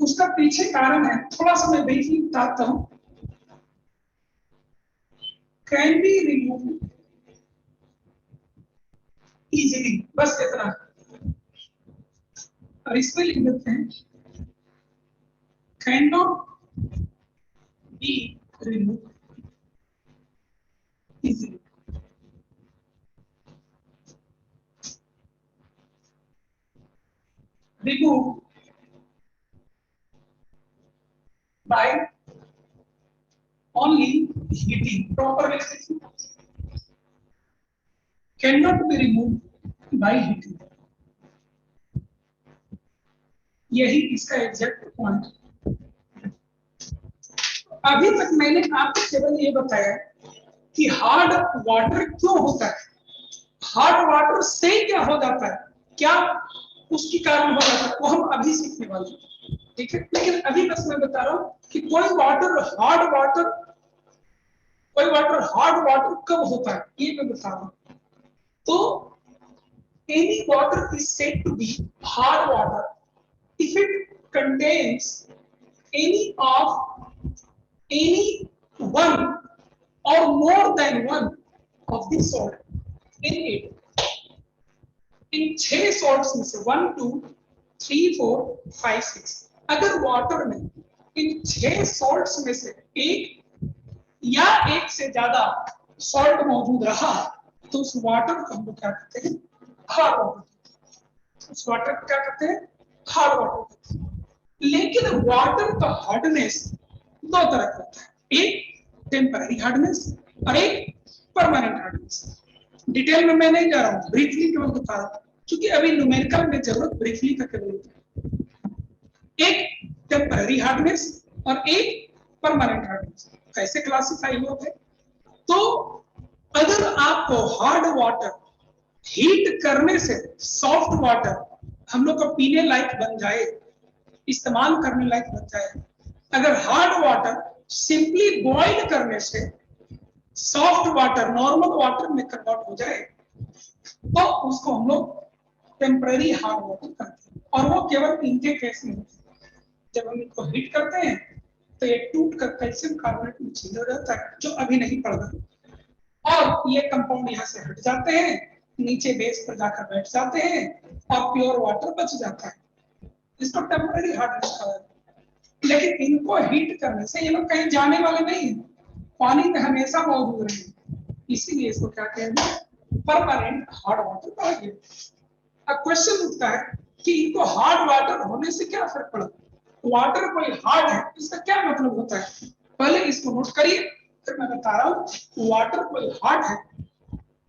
उसका पीछे कारण है, थोड़ा सा मैं ब्रीफली बताता हूं। कैन बी रिमूव इजीली, बस इतना। और इसमें लिख देते हैं can not be remove easily. Remove by only heating, proper can not be remove by heating. यही इसका एग्जैक्ट पॉइंट। अभी तक मैंने आपको केवल ये बताया कि हार्ड वाटर क्यों होता है, हार्ड वाटर से क्या हो जाता है, क्या उसकी कारण हो जाता है, वो हम अभी सीखने वाले हैं। ठीक है, लेकिन अभी बस मैं बता रहा हूं कि कोई वाटर हार्ड वाटर कब होता है ये मैं बता रहा हूं। तो any water is said to be hard water if it contains any of any one or more than one of the salt in it। In 6 salts में से 1 2 3 4 5 6, अगर वाटर में इन 6 सॉल्ट्स में से एक या एक से ज्यादा सॉल्ट मौजूद रहा तो उस वाटर को हम लोग क्या कहते हैं, हार्ड वाटर। उस वाटर को क्या कहते हैं, हार्ड वाटर कहते हैं। लेकिन वाटर का हार्डनेस दो तरह का होता है, एक टेम्पररी हार्डनेस और एक परमानेंट हार्डनेस। डिटेल में मैं नहीं जा रहा हूं, ब्रीफली केवल बता रहा हूं, क्योंकि अभी न्यूमेरिकल में जरूरत ब्रीफली का केवल होता है। एक टेम्पररी हार्डनेस और एक परमानेंट हार्डनेस। कैसे क्लासिफाई होते हैं, तो अगर आपको हार्ड वाटर हीट करने से सॉफ्ट वाटर हम लोग को पीने लायक बन जाए, इस्तेमाल करने लायक बन जाए, अगर हार्ड वाटर सिंपली बॉइल करने से सॉफ्ट वाटर नॉर्मल वाटर में कन्वर्ट हो जाए तो उसको हम लोग टेम्पररी हार्ड वाटर कहते हैं। और वो केवल इनके केस में होता है, जब हम इनको हीट करते हैं तो ये टूट कर कैल्शियम कार्बोनेट में चेंज हो जाता है, जो अभी नहीं पड़ रहा, और ये कंपाउंड यहाँ से हट जाते हैं, नीचे बेस पर जाकर बैठ जाते हैं और प्योर वाटर बच जाता है। इसको टेम्पररी हार्डनेस कहा जाता है। लेकिन इनको हीट करने से ये लोग कहीं जाने वाले नहीं है, पानी में हमेशा मौजूद रहेंगे, इसीलिए इसको क्या कहेंगे, परमानेंट हार्ड वाटर कहा गया। अब क्वेश्चन उठता है कि इनको हार्ड वाटर होने से क्या फर्क पड़ा, वाटर कोई हार्ड है इसका क्या मतलब होता है, पहले इसको नोट करिए, फिर मैं बता रहा हूँ वाटर कोई हार्ड है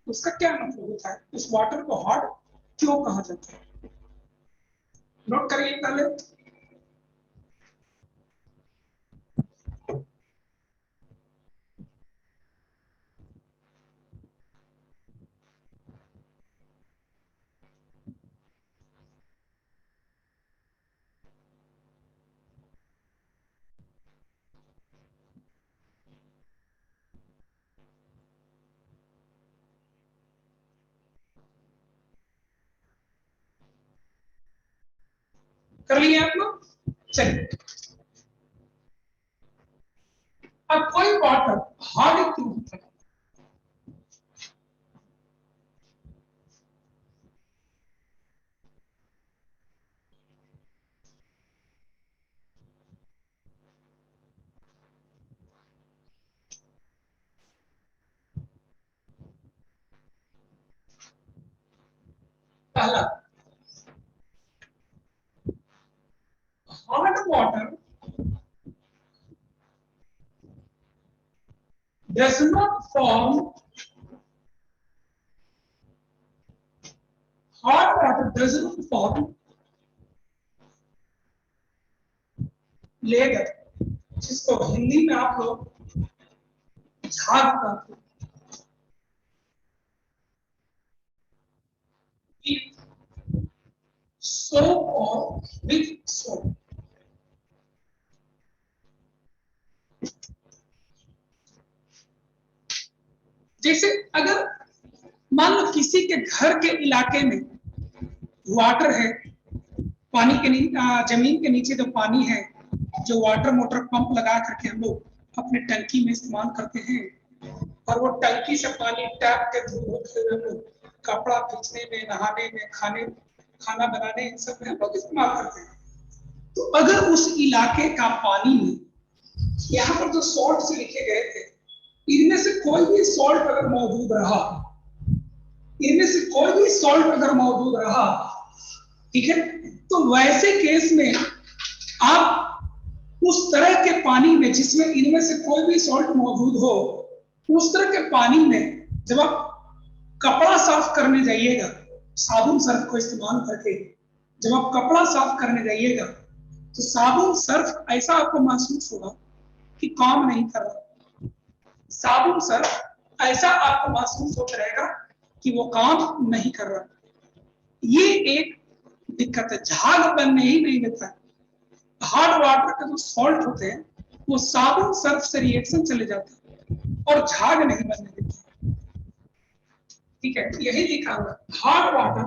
उसका क्या मतलब होता है, उस वाटर को हार्ड क्यों कहा जाता है। नोट करिए पहले। कर लिए आप लोग, चलिए। अब कोई वाटर हार्ड क्यों होता है, पहला hard water does not form hot water does not form लेगर, जिसको हिंदी में आप लोग झाग कहते हैं। soap or with soap, जैसे अगर मान लो किसी के घर के इलाके में वाटर है, पानी के जमीन के नीचे जो पानी है, जो वाटर मोटर पंप लगा करके हम लोग अपने टंकी में इस्तेमाल करते हैं, और वो टंकी से पानी टैप के थ्रू होते हुए हम लोग कपड़ा खींचने में, नहाने में, खाना बनाने, इन सब में हम लोग इस्तेमाल करते हैं। तो अगर उस इलाके का पानी में यहाँ पर जो सॉल्ट से लिखे गए थे, इनमें से कोई भी सॉल्ट अगर मौजूद रहा, इनमें से कोई भी सॉल्ट अगर मौजूद रहा, ठीक है, तो वैसे केस में आप उस तरह के पानी में जिसमें इनमें से कोई भी सॉल्ट मौजूद हो, उस तरह के पानी में जब आप कपड़ा साफ करने जाइएगा, साबुन सर्फ को इस्तेमाल करके जब आप कपड़ा साफ करने जाइएगा, तो साबुन सर्फ ऐसा आपको महसूस होगा कि काम नहीं कर रहा। साबुन सर्फ ऐसा आपको महसूस होता रहेगा कि वो काम नहीं कर रहा। ये एक दिक्कत है, झाग बनने ही नहीं देता है। हार्ड वाटर के जो सॉल्ट होते हैं वो साबुन सर्फ से रिएक्शन चले जाते हैं और झाग नहीं बनने देते। ठीक है, यही लिखा हुआ है, hard water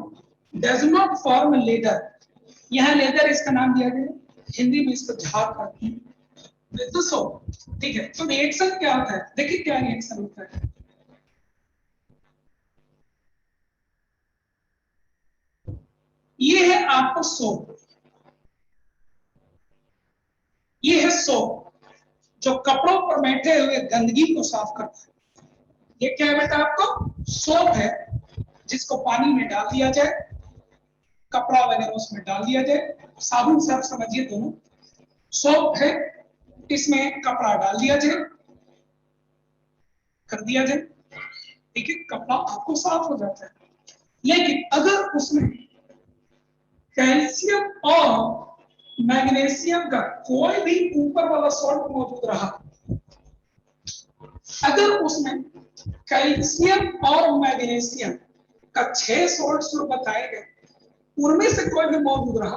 does not form lather. यहाँ लेदर इसका नाम दिया गया, हिंदी में इसको झाग कहते हैं। ठीक है, तो रिएक्शन क्या होता है, देखिए क्या रिएक्शन होता है। ये है आपको सोप, ये है सोप जो कपड़ों पर बैठे हुए गंदगी को साफ करता है। ये क्या है बेटा, आपको सोप है जिसको पानी में डाल दिया जाए, कपड़ा वगैरह उसमें डाल दिया जाए, साबुन सर्फ समझिए दोनों। सोप है, इसमें कपड़ा डाल दिया जाए, कर दिया जाए, ठीक है, कपड़ा आपको साफ हो जाता है। लेकिन अगर उसमें कैल्शियम और मैग्नीशियम का कोई भी ऊपर वाला सॉल्ट मौजूद रहा, अगर उसमें कैल्शियम और मैग्नीशियम का 6 सॉल्ट्स जो बताए गए, उनमें से कोई भी मौजूद रहा,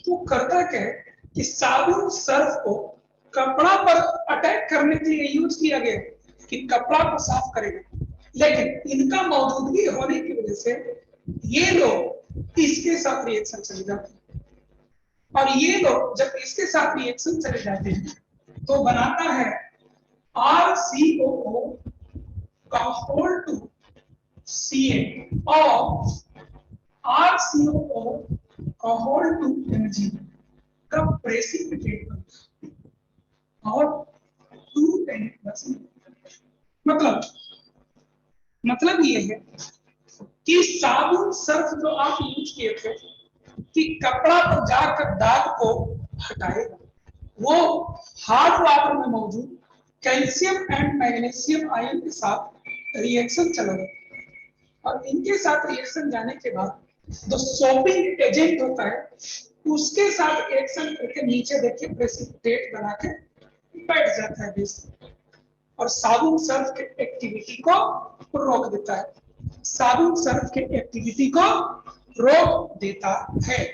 तो करता क्या है कि साबुन सर्फ को कपड़ा पर अटैक करने के लिए यूज किया गया कि कपड़ा को साफ करेगा, लेकिन इनका मौजूदगी होने की वजह से ये लोग इसके साथ रिएक्शन चले जाते हैं, और ये लोग जब इसके साथ रिएक्शन चले जाते हैं तो बनाता है RCOO का होल टू Ca और RCOO का होल टू Mg का प्रेसिपिटेट बनता है और 210%। मतलब ये है कि साबुन सर्फ जो आप यूज किए थे कि कपड़ा पर जाकर दाग को हटाएगा, वो हार्ड वाटर में मौजूद कैल्शियम एंड मैग्नीशियम आयन के साथ रिएक्शन चला जाता है, और इनके साथ रिएक्शन जाने के बाद जो सोपिंग एजेंट होता है उसके साथ रिएक्शन करके नीचे देखिए प्रेसिपिटेट बना के बैठ जाता है बेस, और साबुन सर्फ के एक्टिविटी को रोक देता है, साबुन सर्फ के एक्टिविटी को रोक देता है,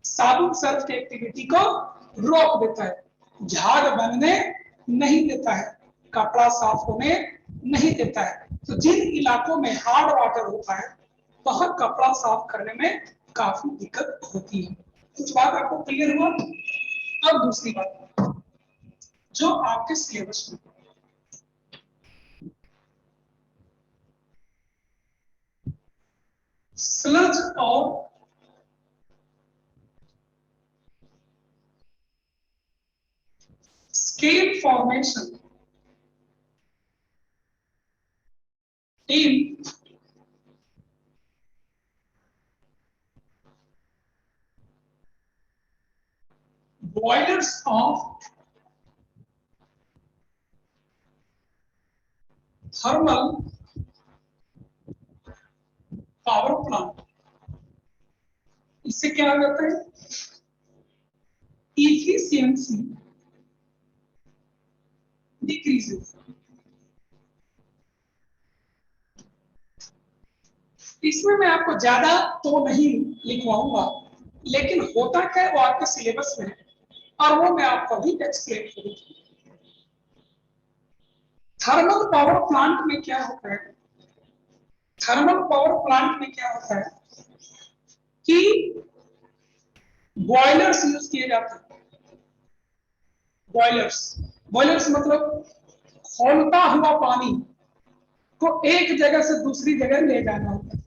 साबुन सर्फ के एक्टिविटी को रोक देता है, झाग बनने नहीं देता है, कपड़ा साफ होने नहीं देता है। तो जिन इलाकों में हार्ड वाटर होता है वहां कपड़ा साफ करने में काफी दिक्कत होती है। कुछ बात आपको क्लियर हुआ? अब दूसरी बात जो आपके सिलेबस में स्लज और scale formation in boilers of thermal power plant, इससे क्या हो जाता है, इफिशियंसी डिक्रीजेस। इसमें मैं आपको ज्यादा तो नहीं लिखवाऊंगा, लेकिन होता क्या है वो आपके सिलेबस में है और वो मैं आपको अभी एक्सप्लेन करूंगा। थर्मल पावर प्लांट में क्या होता है, थर्मल पावर प्लांट में क्या होता है कि बॉयलर्स यूज किए जाते हैं। बॉयलर्स, बॉयलर्स मतलब खौलता हुआ पानी को एक जगह से दूसरी जगह ले जाना होता है।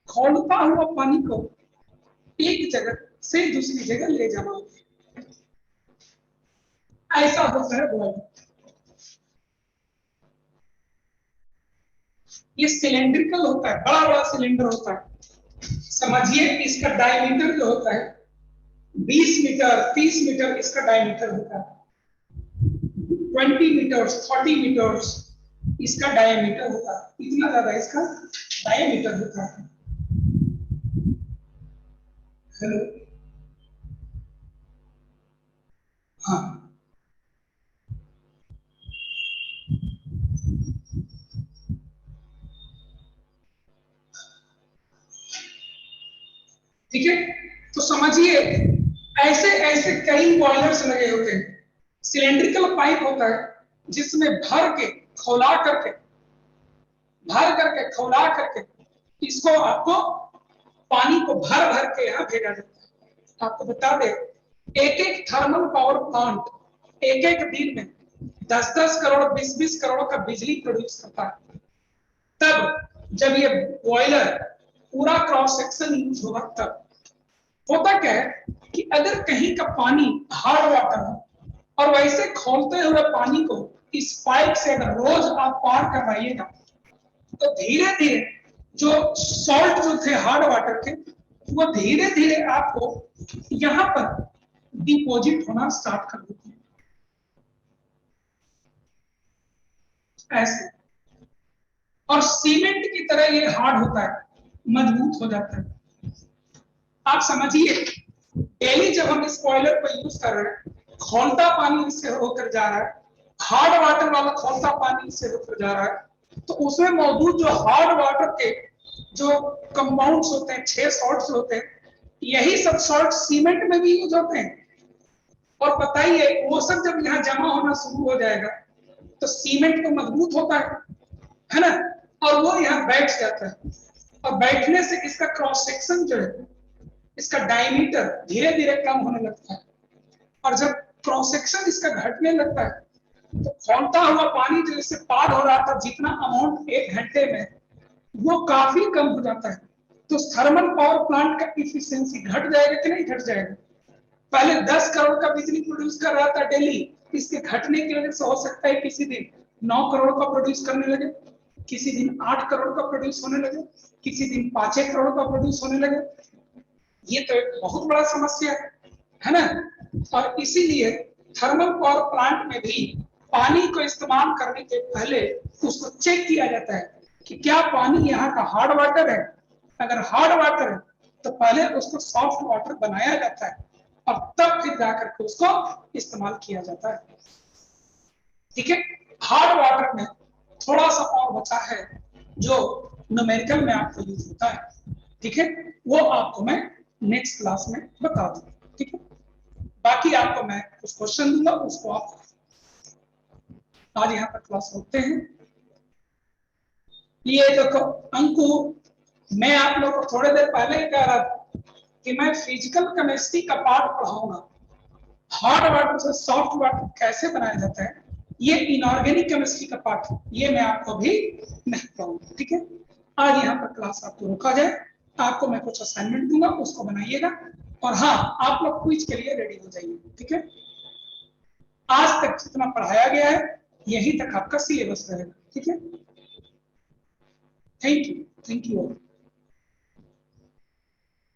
खौलता हुआ पानी को एक जगह से दूसरी जगह ले जाना होता है, ऐसा होता है बॉयलर। ये सिलेंड्रिकल होता है, बड़ा बड़ा सिलेंडर होता है। समझिए इसका डायमीटर जो होता है 20 मीटर 30 मीटर इसका डायमीटर होता है, 20 मीटर्स 40 मीटर्स इसका डायमीटर होता है, इतना ज्यादा इसका डायमीटर होता है। हेलो, हाँ, ठीक है। तो समझिए ऐसे ऐसे कई बॉयलर्स लगे होते हैं। सिलेंड्रिकल पाइप होता है जिसमें भर के खौला करके, भर करके खौला करके इसको आपको पानी को भर भर के यहाँ भेजा जाता है। आपको बता दें, एक एक थर्मल पावर प्लांट एक एक दिन में 10-10 करोड़ 20-20 करोड़ का बिजली प्रोड्यूस करता है। तब जब ये बॉयलर पूरा क्रॉस सेक्शन यूज होगा, तब होता क्या है कि अगर कहीं का पानी हार्ड वाटर है और वैसे खोलते हुए पानी को इस पाइप से अगर रोज आप पार करवाइएगा तो धीरे धीरे जो सॉल्ट जो थे हार्ड वाटर के वो धीरे धीरे आपको यहां पर डिपॉजिट होना स्टार्ट कर देते हैं, ऐसे। और सीमेंट की तरह ये हार्ड होता है, मजबूत हो जाता है। आप समझिए डेली जब हम इस बॉयलर को यूज कर रहे हैं, खौलता पानी इससे होकर जा रहा है, हार्ड वाटर वाला खौलता पानी इससे होकर जा रहा है, तो उसमें मौजूद जो हार्ड वाटर के जो कंपाउंड्स होते हैं, 6 सॉल्ट्स होते हैं, यही सब सॉल्ट सीमेंट में भी यूज होते हैं। और बताइए वो सब जब यहाँ जमा होना शुरू हो जाएगा तो सीमेंट तो मजबूत होता है ना, और वो यहाँ बैठ जाता है, और बैठने से इसका क्रॉस सेक्शन जो है, इसका डायमीटर धीरे धीरे कम होने लगता है। और जब क्रॉस सेक्शन इसका घटने लगता है तो खौलता हुआ पानी जो इससे पार हो रहा था जितना अमाउंट 1 घंटे में, वो काफी कम हो जाता है। तो थर्मल पावर प्लांट का इफिशियंसी घट जाएगा कि नहीं घट जाएगा। पहले 10 करोड़ का बिजली प्रोड्यूस कर रहा था डेली, इसके घटने की वजह से हो सकता है किसी दिन 9 करोड़ का प्रोड्यूस करने लगे, किसी दिन 8 करोड़ का प्रोड्यूस होने लगे, किसी दिन 5 करोड़ का प्रोड्यूस होने लगे। ये तो एक बहुत बड़ा समस्या है ना। और इसीलिए थर्मल पावर प्लांट में भी पानी को इस्तेमाल करने के पहले उसको चेक किया जाता है कि क्या पानी यहाँ का हार्ड वाटर है। अगर हार्ड वाटर है तो पहले उसको सॉफ्ट वाटर बनाया जाता है और तब फिर जाकर के उसको इस्तेमाल किया जाता है, ठीक है। हार्ड वाटर में थोड़ा सा और बचा है जो न्यूमेरिकल में आपको यूज होता है, ठीक है, वो आपको मैं नेक्स्ट क्लास में बता दूंगा, ठीक है। बाकी आपको मैं कुछ क्वेश्चन दूंगा, उसको आप आज यहाँ पर क्लास रोकते हैं। ये देखो अंकु, मैं आप लोग को थोड़ी देर पहले ही कह रहा था कि मैं फिजिकल केमिस्ट्री का पार्ट पढ़ाऊंगा, हार्ड वाटर से सॉफ्ट वाटर कैसे बनाया जाता है, ये इनऑर्गेनिक केमिस्ट्री का पार्ट है, ये मैं आपको भी नहीं पढ़ाऊंगा, ठीक है। आज यहाँ पर क्लास आपको रोका जाए, आपको मैं कुछ असाइनमेंट दूंगा, उसको बनाइएगा, और हाँ आप लोग क्विज के लिए रेडी हो जाइए, ठीक है। आज तक जितना पढ़ाया गया है यही तक आपका सिलेबस रहेगा, ठीक है। Thank you, thank you.